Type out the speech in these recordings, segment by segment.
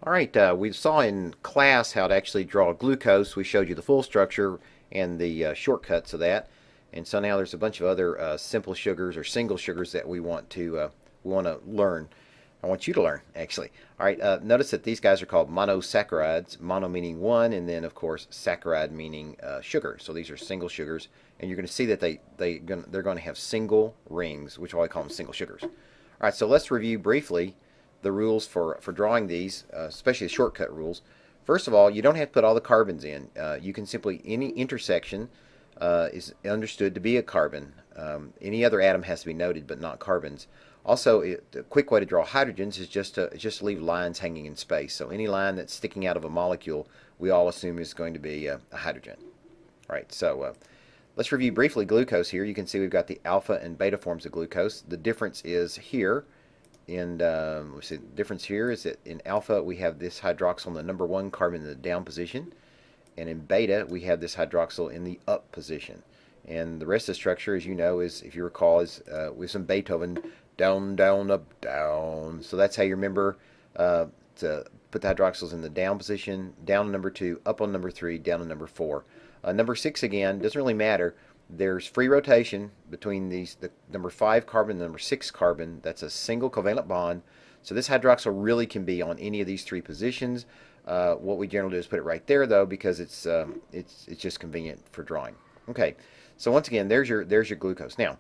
All right, we saw in class how to actually draw glucose. We showed you the full structure and the shortcuts of that. And so now there's a bunch of other simple sugars or single sugars that we want to learn. I want you to learn, actually. All right, notice that these guys are called monosaccharides, mono meaning one, and then, of course, saccharide meaning sugar. So these are single sugars, and you're going to see that they're going to have single rings, which is why I call them single sugars. All right, so let's review briefly the rules for drawing these, especially the shortcut rules. First of all, you don't have to put all the carbons in. You can simply, any intersection is understood to be a carbon. Any other atom has to be noted, but not carbons. Also, a quick way to draw hydrogens is just to leave lines hanging in space. So any line that's sticking out of a molecule, we all assume is going to be a hydrogen. All right, so let's review briefly glucose here. You can see we've got the alpha and beta forms of glucose. The difference is here. And we see the difference here is that in alpha we have this hydroxyl in the number 1 carbon in the down position, and in beta we have this hydroxyl in the up position. And the rest of the structure, as you know, is, if you recall, is with some Beethoven, down, down, up, down. So that's how you remember to put the hydroxyls in the down position, down on number 2, up on number 3, down on number 4. Number 6, again, doesn't really matter. There's free rotation between these, the number 5 carbon and the number 6 carbon. That's a single covalent bond. So this hydroxyl really can be on any of these 3 positions. What we generally do is put it right there, though, because it's just convenient for drawing. Okay, so once again, there's your glucose. Now,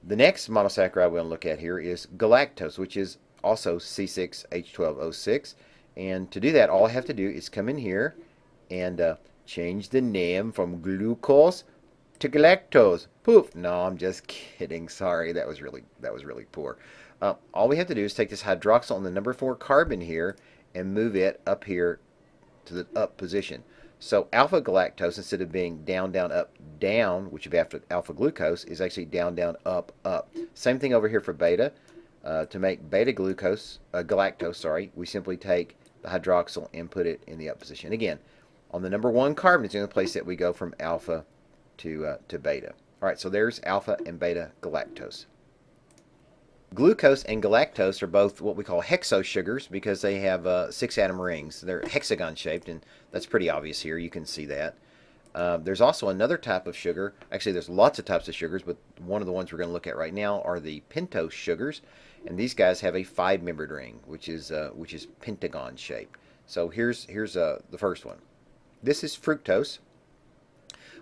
the next monosaccharide we're going to look at here is galactose, which is also C6H12O6. And to do that, all I have to do is come in here and change the name from glucose to galactose. Poof. No, I'm just kidding. Sorry, that was really poor. All we have to do is take this hydroxyl on the number 4 carbon here and move it up here to the up position. So alpha galactose, instead of being down, down, up, down, which would be after alpha glucose, is actually down, down, up, up. Same thing over here for beta. To make beta glucose, galactose, sorry, we simply take the hydroxyl and put it in the up position. Again, on the number 1 carbon is the only place that we go from alpha to beta. All right, so there's alpha and beta galactose. Glucose and galactose are both what we call hexose sugars because they have 6-atom rings. They're hexagon shaped, and that's pretty obvious here. You can see that. There's also another type of sugar. Actually, there's lots of types of sugars, but one of the ones we're going to look at right now are the pentose sugars, and these guys have a 5-membered ring, which is pentagon shaped. So here's the first one. This is fructose.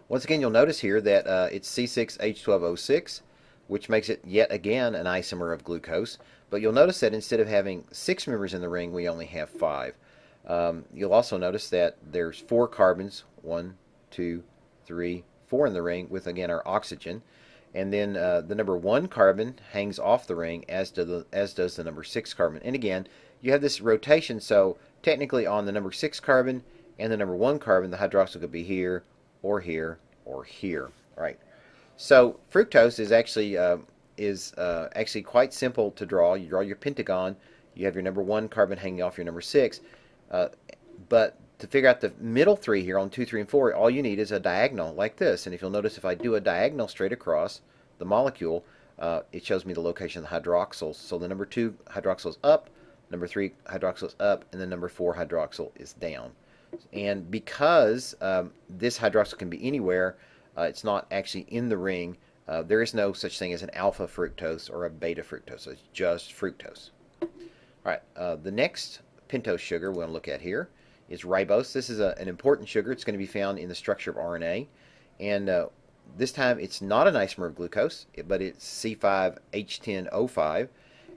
Once again, you'll notice here that it's C6H12O6, which makes it yet again an isomer of glucose. But you'll notice that instead of having 6 members in the ring, we only have 5. You'll also notice that there's 4 carbons, 1, 2, 3, 4 in the ring, with again our oxygen. And then the number 1 carbon hangs off the ring, as does the number 6 carbon. And again, you have this rotation, so technically on the number 6 carbon and the number 1 carbon, the hydroxyl could be here, or here, or here. All right. So fructose is actually quite simple to draw. You draw your pentagon. You have your number 1 carbon hanging off your number 6. But to figure out the middle 3 here on 2, 3, and 4, all you need is a diagonal like this. And if you'll notice, if I do a diagonal straight across the molecule, it shows me the location of the hydroxyls. So the number 2 hydroxyl is up, number 3 hydroxyl is up, and the number 4 hydroxyl is down. And because this hydroxyl can be anywhere, it's not actually in the ring. There is no such thing as an alpha fructose or a beta fructose. So it's just fructose. All right, the next pentose sugar we're going to look at here is ribose. This is an important sugar. It's going to be found in the structure of RNA. And this time it's not an isomer of glucose, but it's C5H10O5.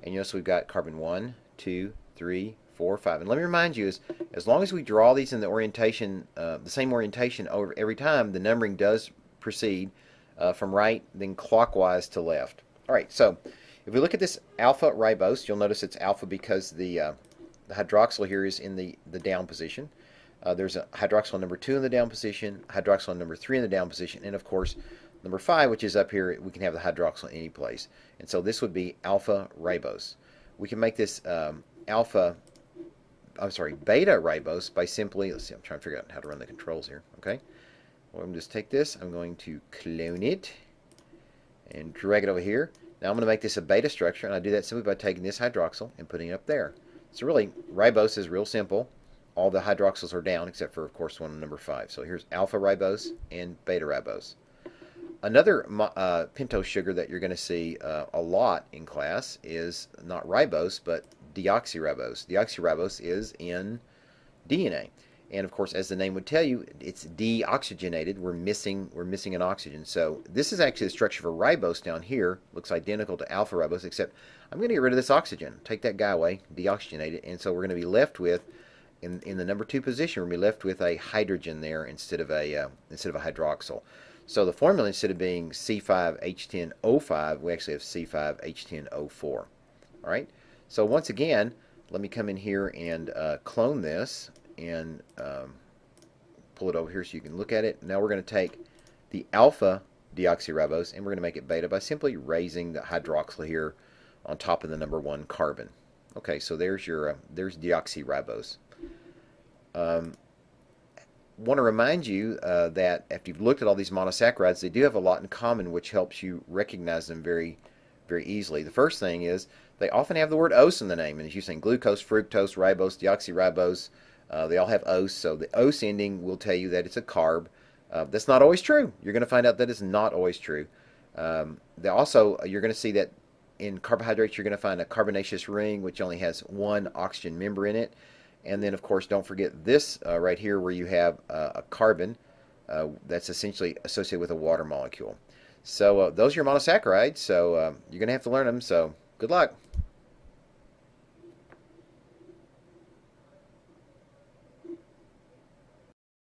And you notice we've got carbon 1, 2, 3, 4, 5. And let me remind you, as long as we draw these in the orientation, the same orientation over every time, the numbering does proceed from right, then clockwise to left. All right, so if we look at this alpha ribose, you'll notice it's alpha because the hydroxyl here is in the down position. There's a hydroxyl number 2 in the down position, hydroxyl number 3 in the down position, and of course number 5, which is up here, we can have the hydroxyl in any place. And so this would be alpha ribose. We can make this beta ribose by simply, let's see, I'm trying to figure out how to run the controls here, okay? Well, I'm going to just take this, I'm going to clone it and drag it over here. Now I'm going to make this a beta structure, and I do that simply by taking this hydroxyl and putting it up there. So really, ribose is real simple. All the hydroxyls are down except for, of course, one number 5. So here's alpha ribose and beta ribose. Another pentose sugar that you're going to see a lot in class is not ribose, but deoxyribose. Deoxyribose is in DNA. And of course, as the name would tell you, it's deoxygenated. We're missing an oxygen. So this is actually the structure for ribose down here. Looks identical to alpha ribose, except I'm going to get rid of this oxygen. Take that guy away, deoxygenate it, and so we're going to be left with, in the number 2 position, we're going to be left with a hydrogen there instead of a hydroxyl. So the formula, instead of being C5H10O5, we actually have C5H10O4. All right. So once again, let me come in here and clone this and pull it over here so you can look at it. Now we're going to take the alpha deoxyribose and we're going to make it beta by simply raising the hydroxyl here on top of the number 1 carbon. Okay, so there's deoxyribose. Want to remind you that after you've looked at all these monosaccharides, they do have a lot in common, which helps you recognize them very, very easily. The first thing is they often have the word ose in the name, and as you're saying, glucose, fructose, ribose, deoxyribose, they all have ose. So the ose ending will tell you that it's a carb. That's not always true. You're going to find out that it's not always true. Also, you're going to see that in carbohydrates, you're going to find a carbonaceous ring, which only has 1 oxygen member in it. And then, of course, don't forget this right here where you have a carbon that's essentially associated with a water molecule. So those are your monosaccharides. So you're going to have to learn them. So good luck.